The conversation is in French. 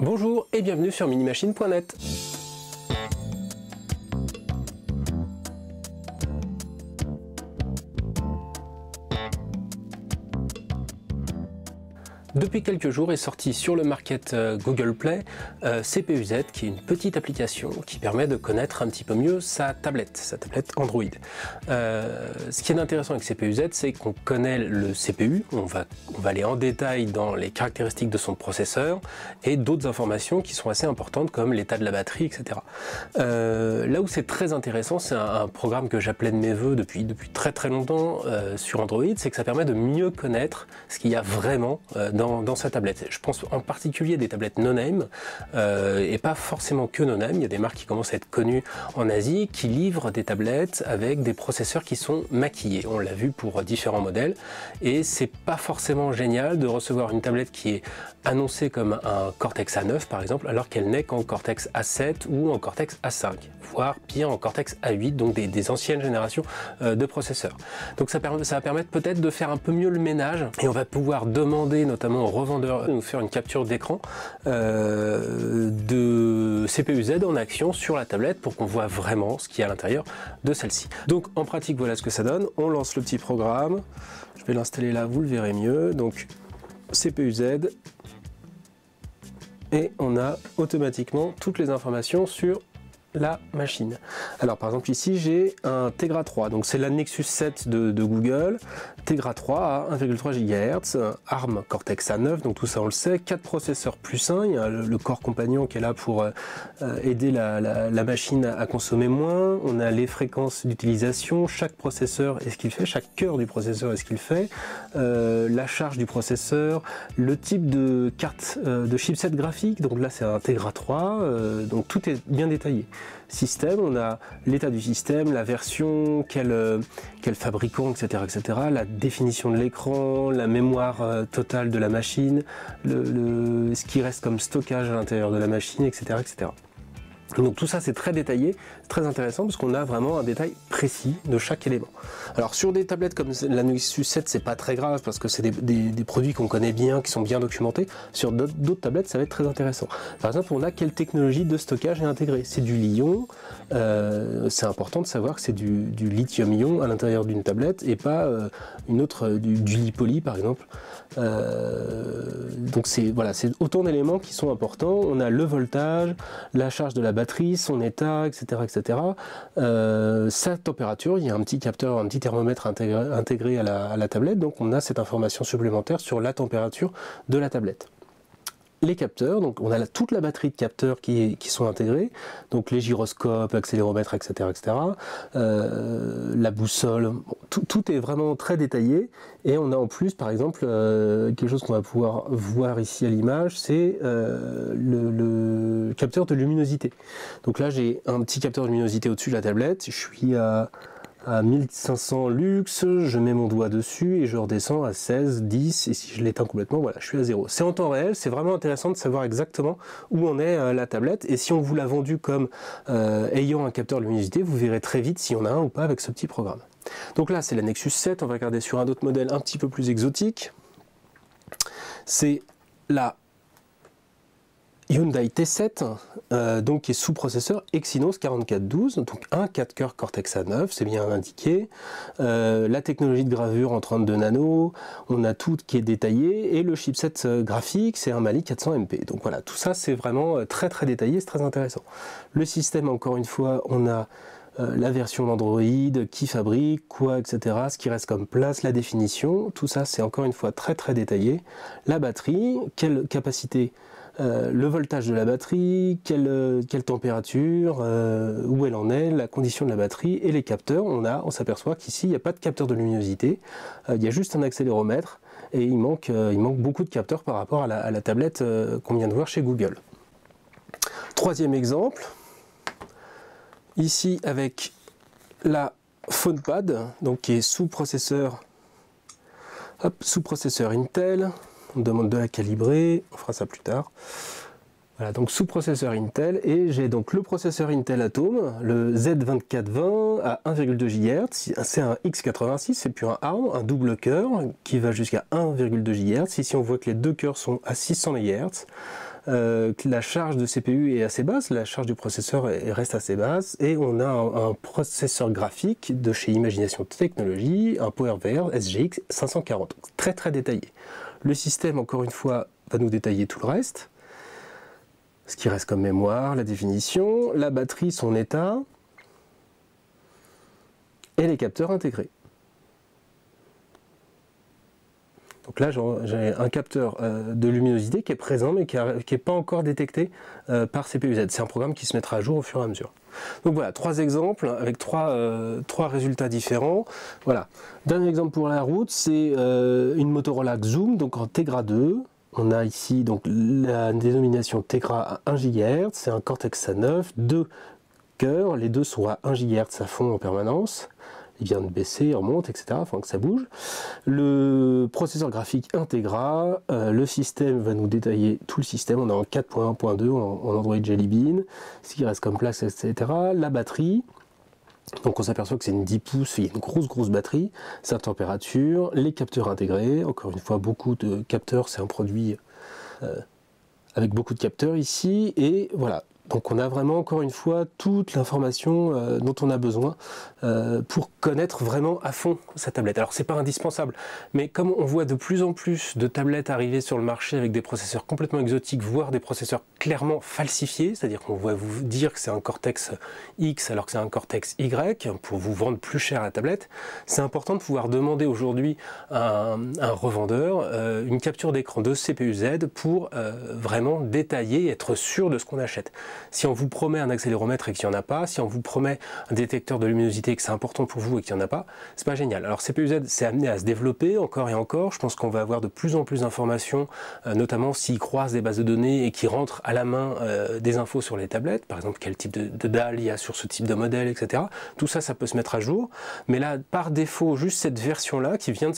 Bonjour et bienvenue sur minimachine.net. Depuis quelques jours est sorti sur le market Google Play CPU-Z, qui est une petite application qui permet de connaître un petit peu mieux sa tablette Android. Ce qui est intéressant avec CPU-Z, c'est qu'on connaît le CPU, on va aller en détail dans les caractéristiques de son processeur et d'autres informations qui sont assez importantes comme l'état de la batterie, etc. Là où c'est très intéressant, c'est un programme que j'appelais de mes voeux depuis très longtemps sur Android, c'est que ça permet de mieux connaître ce qu'il y a vraiment dans sa tablette. Je pense en particulier des tablettes no-name, et pas forcément que no-name. Il y a des marques qui commencent à être connues en Asie, qui livrent des tablettes avec des processeurs qui sont maquillés. On l'a vu pour différents modèles, et c'est pas forcément génial de recevoir une tablette qui est annoncée comme un Cortex A9 par exemple, alors qu'elle n'est qu'en Cortex A7 ou en Cortex A5, voire pire en Cortex A8, donc des anciennes générations de processeurs. Donc ça va permettre peut-être de faire un peu mieux le ménage, et on va pouvoir demander notamment aux revendeurs de nous faire une capture d'écran de CPU-Z en action sur la tablette pour qu'on voit vraiment ce qu'il y a à l'intérieur de celle-ci. Donc en pratique, voilà ce que ça donne. On lance le petit programme. Je vais l'installer là, vous le verrez mieux. Donc CPU-Z, et on a automatiquement toutes les informations sur la machine. Alors par exemple ici j'ai un Tegra 3, donc c'est la Nexus 7 de Google, Tegra 3 à 1,3 GHz, ARM Cortex A9, donc tout ça on le sait, 4 processeurs plus 1, il y a le corps compagnon qui est là pour aider la machine à consommer moins, on a les fréquences d'utilisation, chaque processeur est ce qu'il fait, chaque cœur du processeur est ce qu'il fait, la charge du processeur, le type de carte de chipset graphique, donc là c'est un Tegra 3, donc tout est bien détaillé. Système, on a l'état du système, la version, quel fabricant, etc., etc., la définition de l'écran, la mémoire totale de la machine, ce qui reste comme stockage à l'intérieur de la machine, etc., etc. Donc tout ça c'est très détaillé, très intéressant parce qu'on a vraiment un détail précis de chaque élément. Alors sur des tablettes comme la Nexus 7 c'est pas très grave parce que c'est des produits qu'on connaît bien, qui sont bien documentés. Sur d'autres tablettes ça va être très intéressant. Par exemple on a quelle technologie de stockage est intégrée. C'est du Li-ion, c'est important de savoir que c'est du lithium-ion à l'intérieur d'une tablette et pas une autre, du li-poly par exemple. Donc c'est autant d'éléments qui sont importants. On a le voltage, la charge de la batterie, son état, etc., etc. Sa température, il y a un petit capteur, un petit thermomètre intégré à la tablette, donc on a cette information supplémentaire sur la température de la tablette. Les capteurs, donc on a toute la batterie de capteurs qui sont intégrés, donc les gyroscopes, accéléromètres, etc., etc. La boussole, bon, tout est vraiment très détaillé, et on a en plus par exemple quelque chose qu'on va pouvoir voir ici à l'image, c'est le capteur de luminosité. Donc là j'ai un petit capteur de luminosité au-dessus de la tablette, je suis à 1500 lux, je mets mon doigt dessus et je redescends à 16, 10, et si je l'éteins complètement, voilà, je suis à 0. C'est en temps réel, c'est vraiment intéressant de savoir exactement où en est la tablette, et si on vous l'a vendu comme ayant un capteur de luminosité, vous verrez très vite si on a un ou pas avec ce petit programme. Donc là c'est la Nexus 7, on va regarder sur un autre modèle un petit peu plus exotique. C'est la Hyundai T7, donc qui est sous processeur Exynos 4412, donc un 4 cœurs Cortex A9, c'est bien indiqué. La technologie de gravure en 32 nanos, on a tout qui est détaillé, et le chipset graphique c'est un Mali 400MP. Donc voilà, tout ça c'est vraiment très détaillé, c'est très intéressant. Le système, encore une fois, on a la version d'Android, qui fabrique, quoi, etc., ce qui reste comme place, la définition, tout ça c'est encore une fois très détaillé. La batterie, quelle capacité, le voltage de la batterie, quelle température, où elle en est, la condition de la batterie, et les capteurs. On s'aperçoit qu'ici il n'y a pas de capteur de luminosité, il y a juste un accéléromètre, et il manque beaucoup de capteurs par rapport à la tablette qu'on vient de voir chez Google. Troisième exemple, ici avec la PhonePad, donc qui est sous processeur Intel. On demande de la calibrer, on fera ça plus tard. Voilà, donc sous processeur Intel, et j'ai donc le processeur Intel Atom, le Z2420 à 1,2 GHz, c'est un X86, c'est plus un ARM, un double cœur qui va jusqu'à 1,2 GHz. Ici on voit que les deux cœurs sont à 600 MHz. que la charge de CPU est assez basse, la charge du processeur reste assez basse, et on a un processeur graphique de chez Imagination Technologies, un PowerVR SGX 540, très très détaillé. Le système, encore une fois, va nous détailler tout le reste, ce qui reste comme mémoire, la définition, la batterie, son état, et les capteurs intégrés. Donc là, j'ai un capteur de luminosité qui est présent, mais qui n'est pas encore détecté par CPU-Z. C'est un programme qui se mettra à jour au fur et à mesure. Donc voilà, 3 exemples avec trois résultats différents. Voilà. Dernier exemple pour la route, c'est une Motorola Xoom, donc en Tegra 2. On a ici donc la dénomination Tegra à 1 GHz, c'est un Cortex A9, 2 cœurs, les deux sont à 1 GHz à fond en permanence. Il vient de baisser, il remonte, etc. Enfin que ça bouge. Le processeur graphique Integra, le système va nous détailler tout le système. On est en 4.1.2 en Android Jelly Bean, ce qui reste comme place, etc. La batterie, donc on s'aperçoit que c'est une 10 pouces, il y a une grosse batterie. Sa température, les capteurs intégrés. Encore une fois, beaucoup de capteurs, c'est un produit avec beaucoup de capteurs ici. Et voilà. Donc on a vraiment, encore une fois, toute l'information dont on a besoin pour connaître vraiment à fond sa tablette. Alors c'est pas indispensable, mais comme on voit de plus en plus de tablettes arriver sur le marché avec des processeurs complètement exotiques, voire des processeurs clairement falsifiés, c'est-à-dire qu'on va vous dire que c'est un Cortex X alors que c'est un Cortex Y, pour vous vendre plus cher la tablette, c'est important de pouvoir demander aujourd'hui à un revendeur une capture d'écran de CPU-Z pour vraiment détailler et être sûr de ce qu'on achète. Si on vous promet un accéléromètre et qu'il n'y en a pas, si on vous promet un détecteur de luminosité et que c'est important pour vous et qu'il n'y en a pas, c'est pas génial. Alors CPU-Z c'est amené à se développer encore et encore, je pense qu'on va avoir de plus en plus d'informations, notamment s'ils croisent des bases de données et qu'ils rentrent à la main des infos sur les tablettes, par exemple quel type de dalle il y a sur ce type de modèle, etc. Tout ça, ça peut se mettre à jour, mais là par défaut, juste cette version-là qui vient de